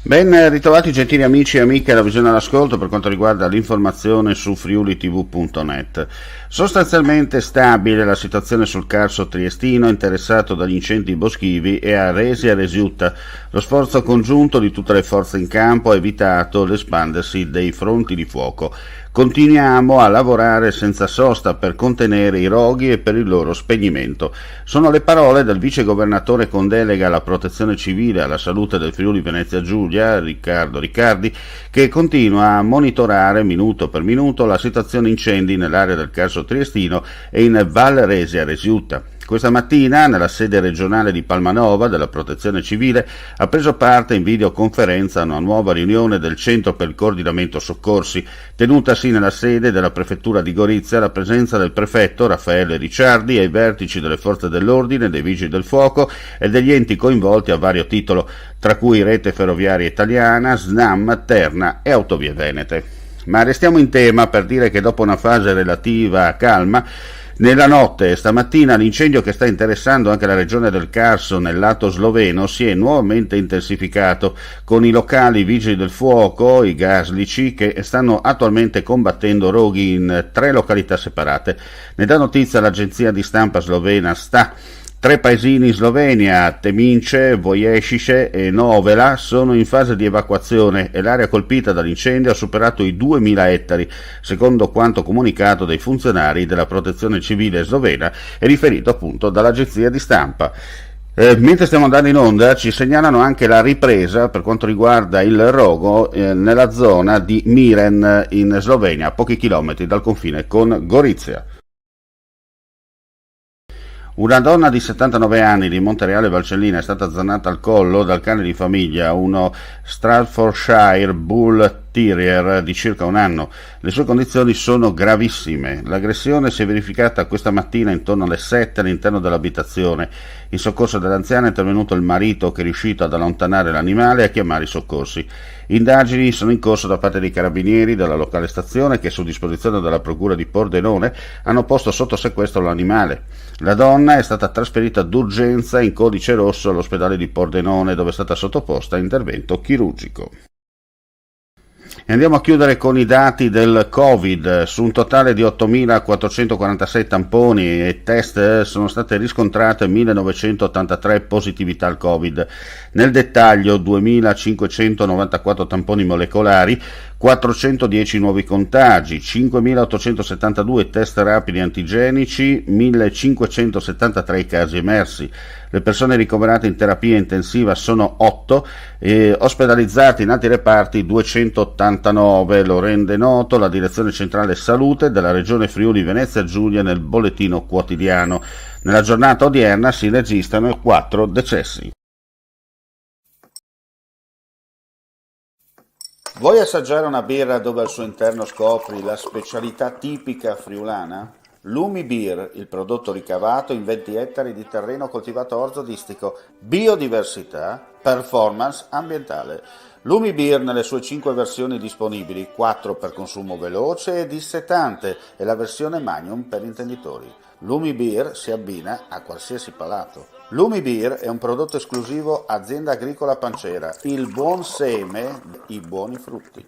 Ben ritrovati gentili amici e amiche alla visione all'ascolto per quanto riguarda l'informazione su friulitv.net. Sostanzialmente stabile la situazione sul Carso triestino interessato dagli incendi boschivi e a Resia Resiutta. Lo sforzo congiunto di tutte le forze in campo ha evitato l'espandersi dei fronti di fuoco. Continuiamo a lavorare senza sosta per contenere i roghi e per il loro spegnimento. Sono le parole del vice governatore con delega alla protezione civile e alla salute del Friuli Venezia Giulia, Riccardo Riccardi, che continua a monitorare minuto per minuto la situazione incendi nell'area del Carso triestino e in Val Resia Resiutta. Questa mattina, nella sede regionale di Palmanova della Protezione Civile, ha preso parte in videoconferenza a una nuova riunione del Centro per il Coordinamento Soccorsi, tenutasi nella sede della Prefettura di Gorizia alla presenza del prefetto Raffaele Ricciardi e ai vertici delle forze dell'ordine, dei vigili del fuoco e degli enti coinvolti a vario titolo, tra cui Rete Ferroviaria Italiana, SNAM, Terna e Autovie Venete. Ma restiamo in tema per dire che dopo una fase relativa a calma, nella notte stamattina l'incendio che sta interessando anche la regione del Carso nel lato sloveno si è nuovamente intensificato con i locali vigili del fuoco, i gaslici, che stanno attualmente combattendo roghi in 3 località separate. Ne dà notizia l'agenzia di stampa slovena STA. 3 paesini in Slovenia, Temince, Voješiće e Novela, sono in fase di evacuazione e l'area colpita dall'incendio ha superato i 2000 ettari, secondo quanto comunicato dai funzionari della protezione civile slovena e riferito appunto dall'agenzia di stampa. Mentre stiamo andando in onda ci segnalano anche la ripresa per quanto riguarda il rogo nella zona di Miren in Slovenia, a pochi chilometri dal confine con Gorizia. Una donna di 79 anni di Montereale Valcellina è stata azzannata al collo dal cane di famiglia, uno Staffordshire Bull Terrier di circa 1 anno. Le sue condizioni sono gravissime. L'aggressione si è verificata questa mattina intorno alle 7 all'interno dell'abitazione. In soccorso dell'anziana è intervenuto il marito che è riuscito ad allontanare l'animale e a chiamare i soccorsi. Indagini sono in corso da parte dei carabinieri della locale stazione che, su disposizione della procura di Pordenone, hanno posto sotto sequestro l'animale. La donna è stata trasferita d'urgenza in codice rosso all'ospedale di Pordenone, dove è stata sottoposta a intervento chirurgico. E andiamo a chiudere con i dati del Covid. Su un totale di 8.446 tamponi e test sono state riscontrate 1.983 positività al Covid. Nel dettaglio 2.594 tamponi molecolari, 410 nuovi contagi, 5.872 test rapidi antigenici, 1.573 casi emersi. Le persone ricoverate in terapia intensiva sono 8 e ospedalizzati in altri reparti 289, lo rende noto la Direzione Centrale Salute della Regione Friuli Venezia Giulia nel bollettino quotidiano. Nella giornata odierna si registrano 4 decessi. Vuoi assaggiare una birra dove al suo interno scopri la specialità tipica friulana? Lumi Beer, il prodotto ricavato in 20 ettari di terreno coltivato orzodistico, biodiversità, performance ambientale. Lumi Beer nelle sue 5 versioni disponibili, 4 per consumo veloce e dissetante e la versione Magnum per intenditori. Lumi Beer si abbina a qualsiasi palato. Lumi Beer è un prodotto esclusivo Azienda Agricola Pancera, il buon seme, i buoni frutti.